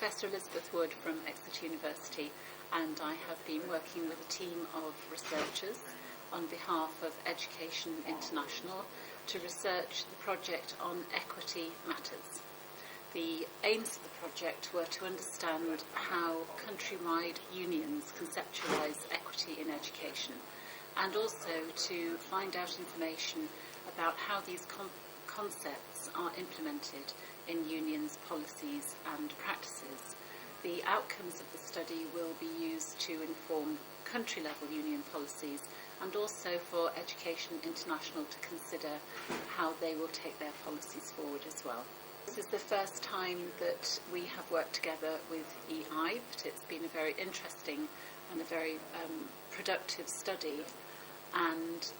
Professor Elizabeth Wood from Exeter University, and I have been working with a team of researchers on behalf of Education International to research the project on equity matters. The aims of the project were to understand how countrywide unions conceptualise equity in education, and also to find out information about how these concepts are implemented in unions' policies and practices. The outcomes of the study will be used to inform country-level union policies and also for Education International to consider how they will take their policies forward as well. This is the first time that we have worked together with EI, but it's been a very interesting and a very productive study. And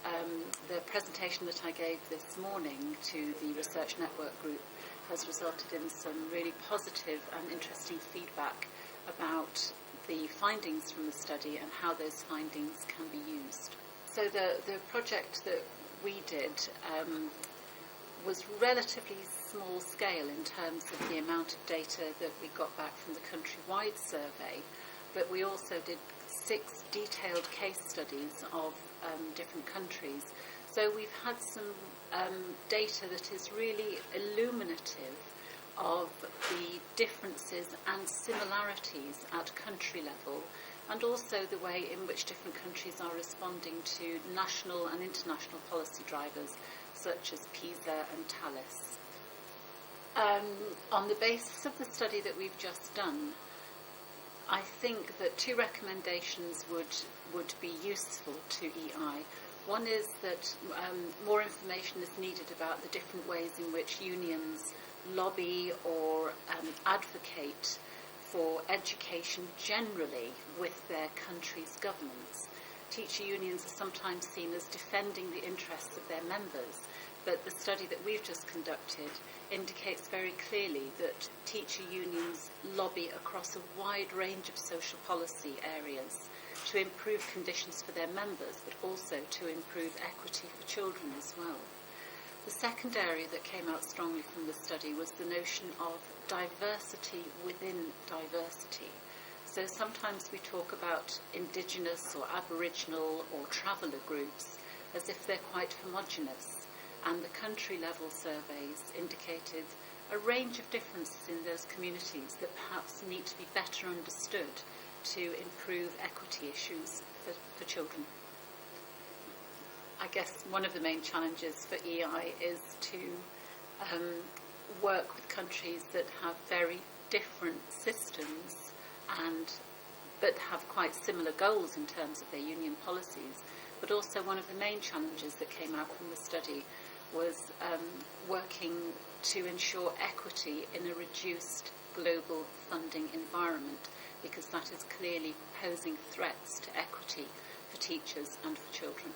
the presentation that I gave this morning to the Research Network group has resulted in some really positive and interesting feedback about the findings from the study and how those findings can be used. So the project that we did was relatively small scale in terms of the amount of data that we got back from the countrywide survey, but we also did 6 detailed case studies of different countries. So we've had some data that is really illuminative of the differences and similarities at country level, and also the way in which different countries are responding to national and international policy drivers such as PISA and TALIS. On the basis of the study that we've just done, I think that 2 recommendations would be useful to EI. One is that more information is needed about the different ways in which unions lobby or advocate for education generally with their country's governments. Teacher unions are sometimes seen as defending the interests of their members, but the study that we've just conducted indicates very clearly that teacher unions lobby across a wide range of social policy areas to improve conditions for their members, but also to improve equity for children as well. The second area that came out strongly from the study was the notion of diversity within diversity. So sometimes we talk about indigenous or aboriginal or traveller groups as if they're quite homogenous, and the country-level surveys indicated a range of differences in those communities that perhaps need to be better understood to improve equity issues for children. I guess one of the main challenges for EI is to work with countries that have very different systems but have quite similar goals in terms of their union policies. But also one of the main challenges that came out from the study was working to ensure equity in a reduced global funding environment, because that is clearly posing threats to equity for teachers and for children.